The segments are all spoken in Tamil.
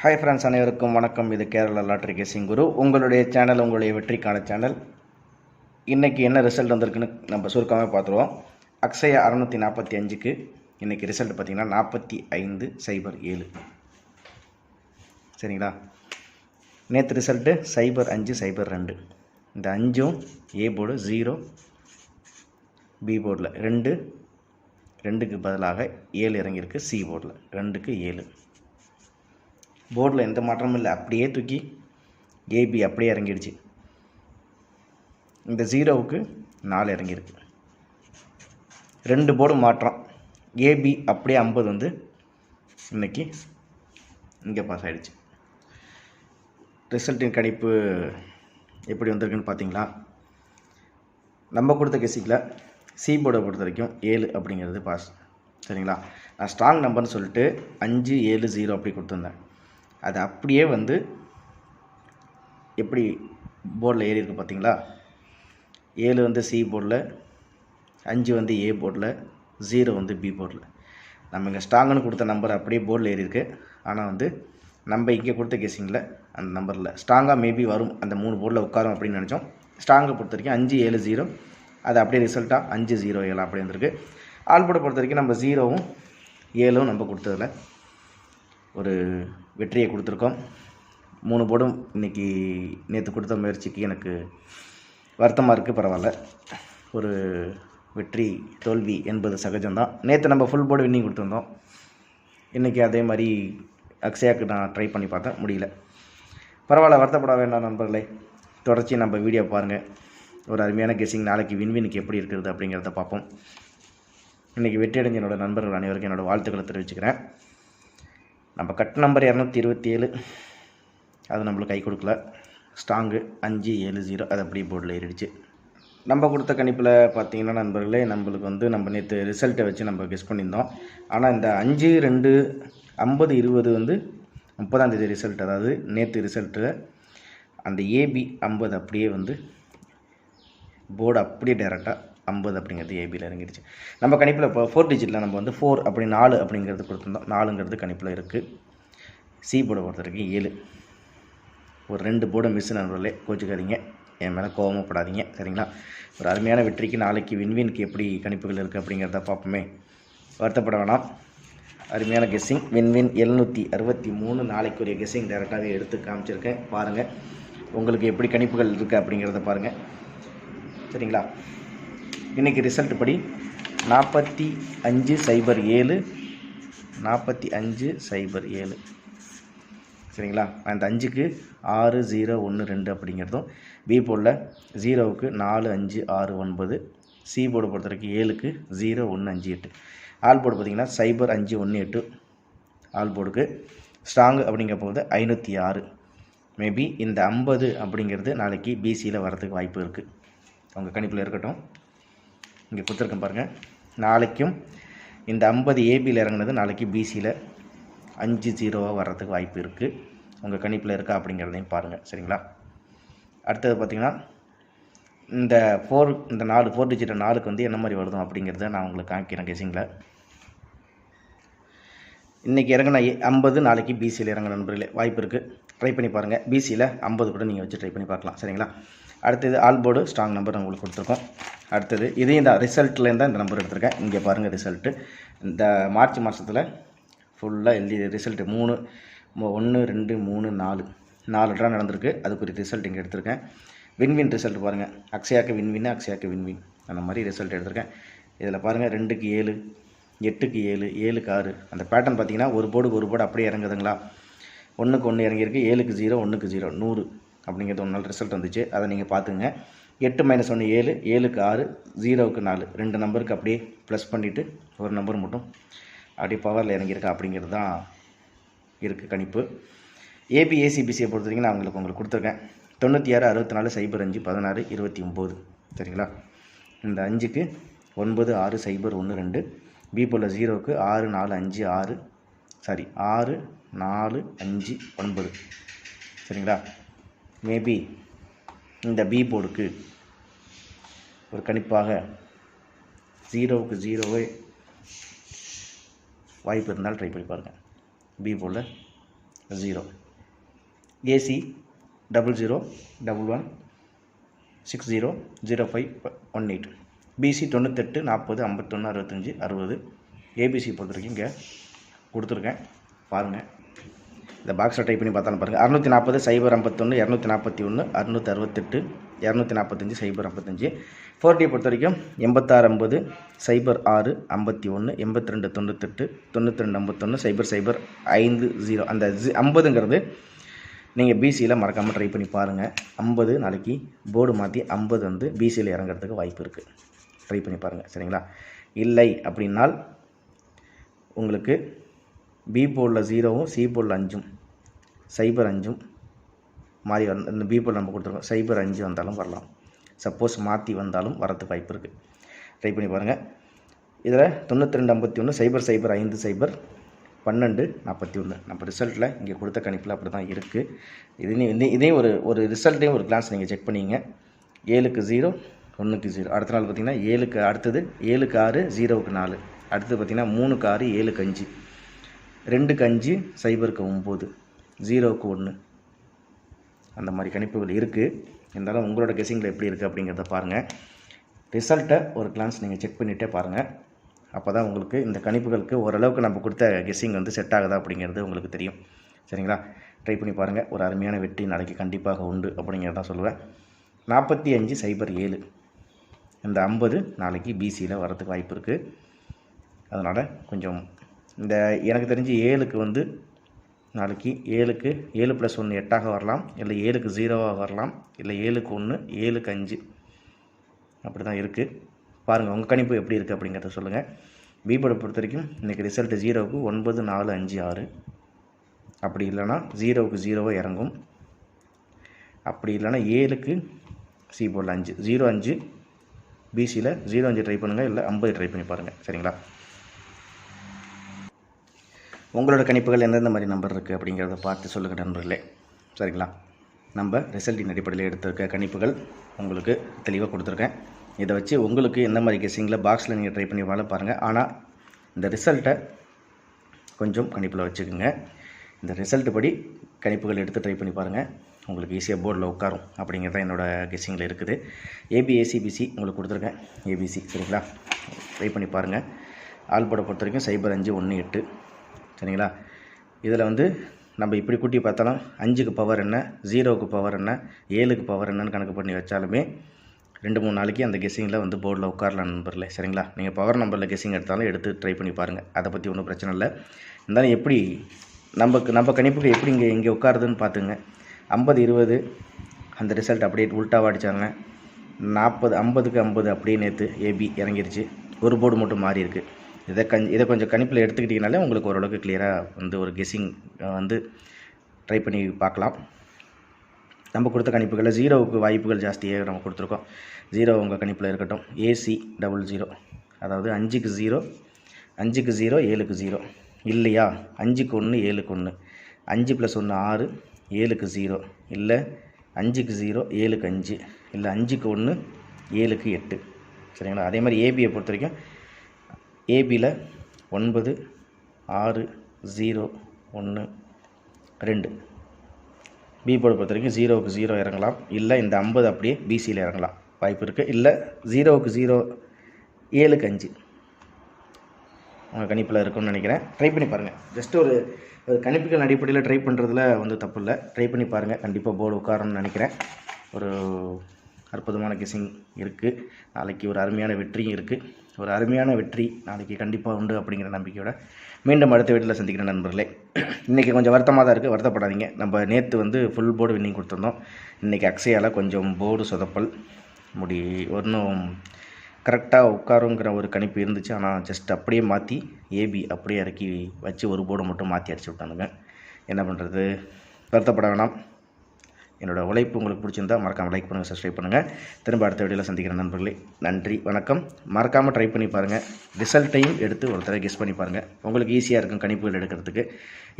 ஹாய் ஃப்ரெண்ட்ஸ், அனைவருக்கும் வணக்கம். இது கேரளா லாட்ரி கேசிங் குரு, உங்களுடைய சேனல், உங்களுடைய வெற்றிக்கான சேனல். இன்றைக்கி என்ன ரிசல்ட் வந்திருக்குன்னு நம்ம சுருக்கமாக பார்த்துருவோம். அக்ஷயா 645க்கு இன்றைக்கி ரிசல்ட் பார்த்திங்கன்னா 4507. சரிங்களா? நேற்று ரிசல்ட்டு 0502. இந்த 5ம் ஏ போர்டு, 0 பி போர்டில், 2க்கு பதிலாக 7 இறங்கியிருக்கு. சி போர்டில் 2க்கு 7. போர்டில் எந்த மாற்றமும் இல்லை, அப்படியே தூக்கி ஏபி அப்படியே இறங்கிடுச்சு. இந்த 0க்கு 4 இறங்கியிருக்கு. 2 போர்டு மாற்றம். ஏபி அப்படியே 50 வந்து இன்றைக்கி இங்கே பாஸ் ஆகிடுச்சு. ரிசல்ட்டின் கணிப்பு எப்படி வந்திருக்குன்னு பார்த்தீங்களா? நம்ம கொடுத்த கெசிக்கில் சி போர்டை பொறுத்த வரைக்கும் 7 அப்படிங்கிறது பாஸ். சரிங்களா? நான் ஸ்ட்ராங் நம்பர்னு சொல்லிட்டு 570 அப்படி கொடுத்துருந்தேன். அது அப்படியே வந்து எப்படி போர்டில் ஏறி இருக்குது பார்த்தீங்களா? 7 வந்து சி போர்டில், 5 வந்து ஏ போர்டில், 0 வந்து பி போர்டில். நம்ம இங்கே ஸ்ட்ராங்குன்னு கொடுத்த நம்பர் அப்படியே போர்டில் ஏறி இருக்குது. ஆனால் வந்து நம்ம இங்கே கொடுத்த கெஸிங்கில் அந்த நம்பரில் ஸ்ட்ராங்காக மேபி வரும், அந்த 3 போர்டில் உட்காரும் அப்படின்னு நினச்சோம். ஸ்ட்ராங்கை பொறுத்த வரைக்கும் 570, அது அப்படியே ரிசல்ட்டாக 507 அப்படி வந்திருக்கு. ஆல்போர்டை பொறுத்த வரைக்கும் நம்ம 0வும் 7ம் நம்ம கொடுத்ததில் ஒரு வெற்றியை கொடுத்துருக்கோம். 3 போர்டும் இன்றைக்கி நேற்று கொடுத்த முயற்சிக்கு எனக்கு வருத்தமாக இருக்குது. பரவாயில்ல, ஒரு வெற்றி தோல்வி என்பது சகஜம்தான். நேற்று நம்ம ஃபுல் போர்டு வின்னிங் கொடுத்துருந்தோம். இன்றைக்கி அதே மாதிரி அக்ஷயாவுக்கு நான் ட்ரை பண்ணி பார்த்தேன், முடியல. பரவாயில்ல, வருத்தப்பட வேண்டாம் நண்பர்களே. தொடர்ச்சி நம்ம வீடியோ பாருங்கள். ஒரு அருமையான கெஸ்ஸிங் நாளைக்கு வின்வினுக்கு எப்படி இருக்கிறது அப்படிங்கிறத பார்ப்போம். இன்றைக்கி வெற்றி அடைஞ்ச என்னோடய நண்பர்கள் அனைவருக்கும் என்னோடய வாழ்த்துக்களை தெரிவிச்சுக்கிறேன். நம்ம கட் நம்பர் 227, அது நம்மளுக்கு கை கொடுக்கல. ஸ்ட்ராங்கு 570, அது அப்படியே போர்டில் ஏறிடுச்சு. நம்ம கொடுத்த கணிப்பில் பார்த்தீங்கன்னா நண்பர்களே, நம்மளுக்கு வந்து நம்ம நேற்று ரிசல்ட்டை வச்சு நம்ம கெஸ் பண்ணியிருந்தோம். ஆனால் இந்த 5, 2, 50, 20 வந்து 30ஆம் தேதி ரிசல்ட், அதாவது நேற்று ரிசல்ட்டில் அந்த ஏபி 50 அப்படியே வந்து போர்டு அப்படியே டேரெக்டாக 50 அப்படிங்கிறது ஏபியில் இறங்கிடுச்சு. நம்ம கணிப்பில் இப்போ 4 டிஜிட்டில் நம்ம வந்து 4 அப்படி 4 அப்படிங்கிறது கொடுத்துருந்தோம். 4ங்கிறது கணிப்பில் இருக்குது. சி போர்டை பொறுத்த வரைக்கும் 7. ஒரு 2 போர்டை மிஸ் நண்பர்களே, கோச்சிக்காதீங்க, என் மேலே கோவப்படாதீங்க. சரிங்களா? ஒரு அருமையான வெற்றிக்கு நாளைக்கு வின்வினுக்கு எப்படி கணிப்புகள் இருக்குது அப்படிங்கிறத பார்ப்போமே. வருத்தப்பட வேணாம். அருமையான கெஸ்ஸிங் வின்வின் 763. நாளைக்குரிய கெஸ்ஸிங் டேரெக்டாகவே எடுத்து காமிச்சிருக்கேன், பாருங்கள். உங்களுக்கு எப்படி கணிப்புகள் இருக்குது அப்படிங்கிறத பாருங்கள். சரிங்களா? இன்றைக்கி ரிசல்ட் படி 4507. 4507. சரிங்களா? அந்த 5க்கு 6012 அப்படிங்கிறதும், பி போர்டில் 0க்கு 4569, சி போர்டு பொறுத்த வரைக்கும் 7க்கு 0158. ஆல் போர்டு பார்த்திங்கன்னா 0518 ஆல் போர்டுக்கு. ஸ்ட்ராங்கு அப்படிங்கிற போது 506. மேபி இந்த 50 அப்படிங்கிறது நாளைக்கு பிசியில் வரதுக்கு வாய்ப்பு இருக்குது. உங்கள் கணிப்பில் இருக்கட்டும். இங்கே கொடுத்துருக்கேன் பாருங்கள். நாளைக்கும் இந்த 50 ஏபியில் இறங்குனது நாளைக்கு பிசியில் 50 வர்றதுக்கு வாய்ப்பு இருக்குது. உங்கள் கணிப்பில் இருக்கா அப்படிங்கிறதையும் பாருங்கள். சரிங்களா? அடுத்தது பார்த்திங்கன்னா இந்த 4 டிஜிட் 4க்கு வந்து என்ன மாதிரி வருதும் அப்படிங்கிறத நான் உங்களுக்கு காமிக்கிறேன் கெஸிங்கில். இன்றைக்கி இறங்கின 50 நாளைக்கு பிசியில் இறங்க நண்பர்களே வாய்ப்பு இருக்குது. ட்ரை பண்ணி பாருங்கள். பிசியில் 50 கூட நீங்கள் வச்சு ட்ரை பண்ணி பார்க்கலாம். சரிங்களா? அடுத்தது ஆல் போர்டு ஸ்ட்ராங் நம்பர் உங்களுக்கு கொடுத்துருக்கோம். அடுத்தது இதையும் இந்த ரிசல்ட்லேருந்து தான் இந்த நம்பர் எடுத்திருக்கேன். இங்கே பாருங்கள் ரிசல்ட்டு. இந்த மார்ச் மாதத்தில் ஃபுல்லாக எழுதி ரிசல்ட்டு 1, 2, 3, 4 ட்ரா நடந்திருக்கு. அதுக்குரிய ரிசல்ட் இங்கே எடுத்திருக்கேன். வின்வின் ரிசல்ட் பாருங்கள். அக்ஷயாவுக்கு வின்வின், அக்ஷயாவுக்கு வின்வின், அந்த மாதிரி ரிசல்ட் எடுத்திருக்கேன். இதில் பாருங்கள் 2க்கு 7, 8க்கு 7, 7க்கு 6. அந்த பேட்டர்ன் பார்த்தீங்கன்னா ஒரு போர்டு அப்படியே இறங்குதுங்களா? 1க்கு 1 இறங்கியிருக்கு. 7க்கு 0, 1க்கு 0, 100 அப்படிங்கிறது ஒரு நாள் ரிசல்ட் வந்துச்சு. அதை நீங்கள் பார்த்துங்க. 8 - 1 7, 7க்கு 6, 0க்கு 4, 2 நம்பருக்கு அப்படியே ப்ளஸ் பண்ணிவிட்டு ஒரு நம்பர் மட்டும் அப்படியே பவரில் இறங்கியிருக்கா அப்படிங்கிறது தான் இருக்குது கணிப்பு. ஏபி ஏசிபிசியை பொறுத்த வரைக்கும் நான் உங்களுக்கு கொடுத்துருக்கேன். 96, 64, 05, 16, 29. சரிங்களா? இந்த 5க்கு 9, 6, 0, 1, 2. பி போல் 0க்கு 6, 4, 5, 6, 6, 4, 5, 9. சரிங்களா? மேபி இந்த பி போர்டுக்கு ஒரு கணிப்பாக 0க்கு 0 வாய்ப்பு இருந்தால் ட்ரை பண்ணி பாருங்கள். பி போர்டில் 0, AC 0011 600518, BC 98 40 51 65 60. ABC பொறுத்த வரைக்கும் இங்கே கொடுத்துருக்கேன் பாருங்கள். இந்த பாக்ஸில் டைப் பண்ணி பார்த்தாலும் பாருங்கள். 640 051 241 668 245 055. 4D பொறுத்த வரைக்கும் 86 50 06 51 82 98 92 51 0050. அந்த 50ங்கிறது நீங்கள் பிசியில் மறக்காமல் ட்ரை பண்ணி பாருங்கள். 50 நாளைக்கு போர்டு மாற்றி 50 வந்து பிசியில் இறங்கிறதுக்கு வாய்ப்பு இருக்குது. ட்ரை பண்ணி பாருங்கள் சரிங்களா. இல்லை அப்படின்னால் உங்களுக்கு பி போர்டில் 0வும் சி போர்டில் 5ம் 05 மாறி இந்த பி போர்டில் நம்ம கொடுத்துருக்கோம் 05 வந்தாலும் வரலாம். சப்போஸ் மாற்றி வந்தாலும் வரதுக்கு வாய்ப்பு இருக்குது. ட்ரை பண்ணி பாருங்கள். இதில் 92 51 0050 12 41 நம்ம ரிசல்ட்டில் இங்கே கொடுத்த கணிப்பில் அப்படி தான் இருக்குது. இதையும் ஒரு ரிசல்ட்டையும் ஒரு கிளாஸ் நீங்கள் செக் பண்ணிங்க. 7க்கு 0 1க்கு 0. அடுத்த நாள் பார்த்திங்கன்னா 7க்கு அடுத்தது 7க்கு 6 0க்கு 4. அடுத்தது பார்த்திங்கன்னா 3க்கு 6 7க்கு 5 2க்கு 5 0க்கு 9 0க்கு 1. அந்த மாதிரி கணிப்புகள் இருக்குது. இருந்தாலும் உங்களோட கெஸிங்கில் எப்படி இருக்குது அப்படிங்கிறத பாருங்கள். ரிசல்ட்டை ஒரு கிளான்ஸ் நீங்கள் செக் பண்ணிகிட்டே பாருங்கள். அப்போ தான் உங்களுக்கு இந்த கணிப்புகளுக்கு ஓரளவுக்கு நம்ம கொடுத்த கெஸ்ஸிங் வந்து செட் ஆகுதா அப்படிங்கிறது உங்களுக்கு தெரியும் சரிங்களா. ட்ரை பண்ணி பாருங்கள். ஒரு அருமையான வெற்றி நாளைக்கு கண்டிப்பாக உண்டு அப்படிங்கிறதான் சொல்லுவேன். 45 07 இந்த 50 நாளைக்கு பிசியில் வரதுக்கு வாய்ப்பு இருக்குது. அதனால் கொஞ்சம் இந்த எனக்கு தெரிஞ்சு 7க்கு வந்து நாளைக்கு 7க்கு 7 + 1 8ஆக வரலாம், இல்லை 7க்கு 0ஆக வரலாம், இல்லை 7க்கு 1 7க்கு 5 அப்படி தான் இருக்குது. பாருங்கள் உங்கள் கணிப்பு எப்படி இருக்குது அப்படிங்கிறத சொல்லுங்கள். பி போர்டை பொறுத்த வரைக்கும் இன்றைக்கி ரிசல்ட்டு 0க்கு 9 4 5 6. அப்படி இல்லைனா 0க்கு 0 இறங்கும். அப்படி இல்லைனா 7க்கு சி போர்டில் 5 05 பிசியில் 05 ட்ரை பண்ணுங்கள், இல்லை 50 ட்ரை பண்ணி பாருங்கள் சரிங்களா. உங்களோட கணிப்புகள் எந்தெந்த மாதிரி நம்பர் இருக்குது அப்படிங்கிறத பார்த்து சொல்லுங்கள் நண்பர்களே சரிங்களா. நம்ம ரிசல்ட்டின் அடிப்படையில் எடுத்திருக்க கணிப்புகள் உங்களுக்கு தெளிவாக கொடுத்துருக்கேன். இதை வச்சு உங்களுக்கு எந்த மாதிரி கெஸ்ஸிங்கில் பாக்ஸில் நீங்கள் ட்ரை பண்ணி பாருங்கள். ஆனால் இந்த ரிசல்ட்டை கொஞ்சம் கணிப்பில் வச்சுக்கோங்க. இந்த ரிசல்ட்டு படி கணிப்புகள் எடுத்து ட்ரை பண்ணி பாருங்கள். உங்களுக்கு ஈஸியாக போர்டில் உட்காரும் அப்படிங்கிறது தான் என்னோடய கெஸ்ஸிங்கில் இருக்குது. ஏபிஏசிபிசி உங்களுக்கு கொடுத்துருக்கேன். ஏபிசி சரிங்களா. ட்ரை பண்ணி பாருங்கள். ஆல் போர்டை பொறுத்த வரைக்கும் 05 18 சரிங்களா. இதில் வந்து நம்ம இப்படி கூட்டி பார்த்தாலும் 5க்கு பவர் என்ன, 0க்கு பவர் என்ன, 7க்கு பவர் என்னன்னு கணக்கு பண்ணி வச்சாலுமே 2-3 நாளைக்கு அந்த கெஸ்ஸிங்கில் வந்து போர்டில் உட்காரலாம் நண்பர்களே சரிங்களா. நீங்கள் பவர் நம்பரில் கெஸ்ஸிங் எடுத்தாலும் எடுத்து ட்ரை பண்ணி பாருங்கள். அதை பற்றி ஒன்றும் பிரச்சனை இல்லை. இருந்தாலும் எப்படி நம்ம கணிப்புக்கு எப்படி இங்கே உட்காருதுன்னு பார்த்துங்க. 50 20 அந்த ரிசல்ட் அப்படியே உல்ட்டாவாக அடித்தாங்க. 40 50க்கு 50 அப்படியே நேற்று ஏபி இறங்கிருச்சு. ஒரு போர்டு மட்டும் மாறி இருக்குது. இதை கொஞ்சம் கணிப்பில் எடுத்துக்கிட்டிங்கனாலே உங்களுக்கு ஓரளவுக்கு கிளியராக வந்து ஒரு கெஸ்ஸிங் வந்து ட்ரை பண்ணி பார்க்கலாம். நம்ம கொடுத்த கணிப்புகளில் 0க்கு வாய்ப்புகள் ஜாஸ்தியாக நம்ம கொடுத்துருக்கோம். 0 உங்கள் கணிப்பில் இருக்கட்டும். AC 00 அதாவது 5க்கு 0 5க்கு 0 7க்கு 0 இல்லையா. 5க்கு 1 7க்கு 1 5 + 1 6 7க்கு 0 இல்லை 5க்கு 0 7க்கு 5 இல்லை 5க்கு 1 7க்கு 8 சரிங்களா. அதே மாதிரி ஏபியை பொறுத்த வரைக்கும் ஏபியில் 9 6 0 1 2. பி போர்டு பொறுத்த வரைக்கும் 0க்கு 0 இறங்கலாம், இல்லை இந்த 50 அப்படியே பிசியில் இறங்கலாம் வாய்ப்பு இருக்குது. இல்லை 0க்கு 0 7க்கு 5 உங்கள் கணிப்பில் இருக்குன்னு நினைக்கிறேன். ட்ரை பண்ணி பாருங்கள். ஜஸ்ட் ஒரு கணிப்புகள் அடிப்படையில் ட்ரை பண்ணுறதுல வந்து தப்பு இல்லை. ட்ரை பண்ணி பாருங்கள். கண்டிப்பாக போர்டு உட்காரணும்னு நினைக்கிறேன். ஒரு அற்புதமான கெஸ்ஸிங் இருக்குது. நாளைக்கு ஒரு அருமையான வெற்றியும் இருக்குது. ஒரு அருமையான வெற்றி நாளைக்கு கண்டிப்பாக உண்டு அப்படிங்கிற நம்பிக்கையோட மீண்டும் அடுத்த வீட்டில் சந்திக்கிற நண்பர்களே. இன்றைக்கி கொஞ்சம் வருத்தமாக தான் இருக்குது. வருத்தப்படாதீங்க. நம்ம நேற்று வந்து ஃபுல் போர்டு வின்னிங் கொடுத்துருந்தோம். இன்றைக்கி அக்ஸையால் கொஞ்சம் போர்டு சொதப்பல் ஒன்றும் கரெக்டாக உட்காருங்கிற ஒரு கணிப்பு இருந்துச்சு. ஆனால் ஜஸ்ட் அப்படியே மாற்றி ஏபி அப்படியே இறக்கி வச்சு ஒரு போர்டு மட்டும் மாற்றி அடிச்சு விட்டானுங்க. என்ன பண்ணுறது, வருத்தப்பட வேணாம். என்னோடய உழைப்பு உங்களுக்கு பிடிச்சிருந்தால் மறக்காமல் லைக் பண்ணுங்கள், சப்ஸ்கிரைப் பண்ணுங்கள். திரும்ப அடுத்த வீடியோவில் சந்திக்கிற நண்பர்களே. நன்றி, வணக்கம். மறக்காமல் ட்ரை பண்ணி பாருங்கள். ரிசல்ட்டையும் எடுத்து ஒரு தடவை கெஸ் பண்ணி பாருங்கள். உங்களுக்கு ஈஸியாக இருக்கும் கணிப்புகள் எடுக்கிறதுக்கு.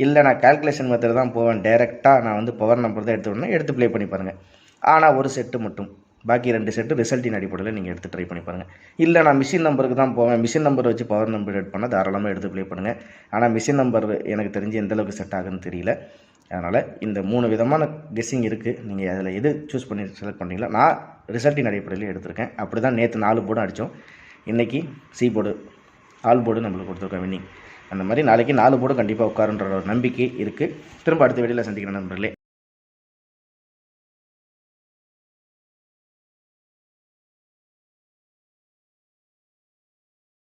இல்லை நான் கால்குலேஷன் மெத்தட் தான் போவேன், டைரெக்டாக நான் வந்து பவர் நம்பர் தான் எடுத்து ப்ளே பண்ணி பாருங்கள். ஆனால் ஒரு செட்டு மட்டும், பாக்கி 2 செட்டு ரிசல்ட்டின் அடிப்படையில் நீங்கள் எடுத்து ட்ரை பண்ணி பாருங்கள். இல்லை நான் மிஷின் நம்பருக்கு தான் போவேன், மிஷின் நம்பர் வச்சு பவர் நம்பர் எட் பண்ணால் தாராளமாக எடுத்து ப்ளே பண்ணுங்கள். ஆனால் மிஷின் நம்பர் எனக்கு தெரிஞ்சு எந்தளவுக்கு செட் ஆகுன்னு தெரியல. அதனால் இந்த 3 விதமான கெஸ்ஸிங் இருக்குது. நீங்கள் அதில் எது சூஸ் பண்ணி செலக்ட் பண்ணுறீங்களோ, நான் ரிசல்ட்டின் அடிப்படையில் எடுத்திருக்கேன். அப்படி தான் நேற்று 4 போர்டும் அடித்தோம். இன்றைக்கி சி போர்டு ஆல் போர்டு நம்மளுக்கு கொடுத்துருக்கோம் வின்னிங். அந்த மாதிரி நாளைக்கு 4 போர்டு கண்டிப்பாக உட்காருன்ற ஒரு நம்பிக்கை இருக்குது. திரும்ப அடுத்த வீடியோவில் சந்திக்கிறேன் நண்பர்களே.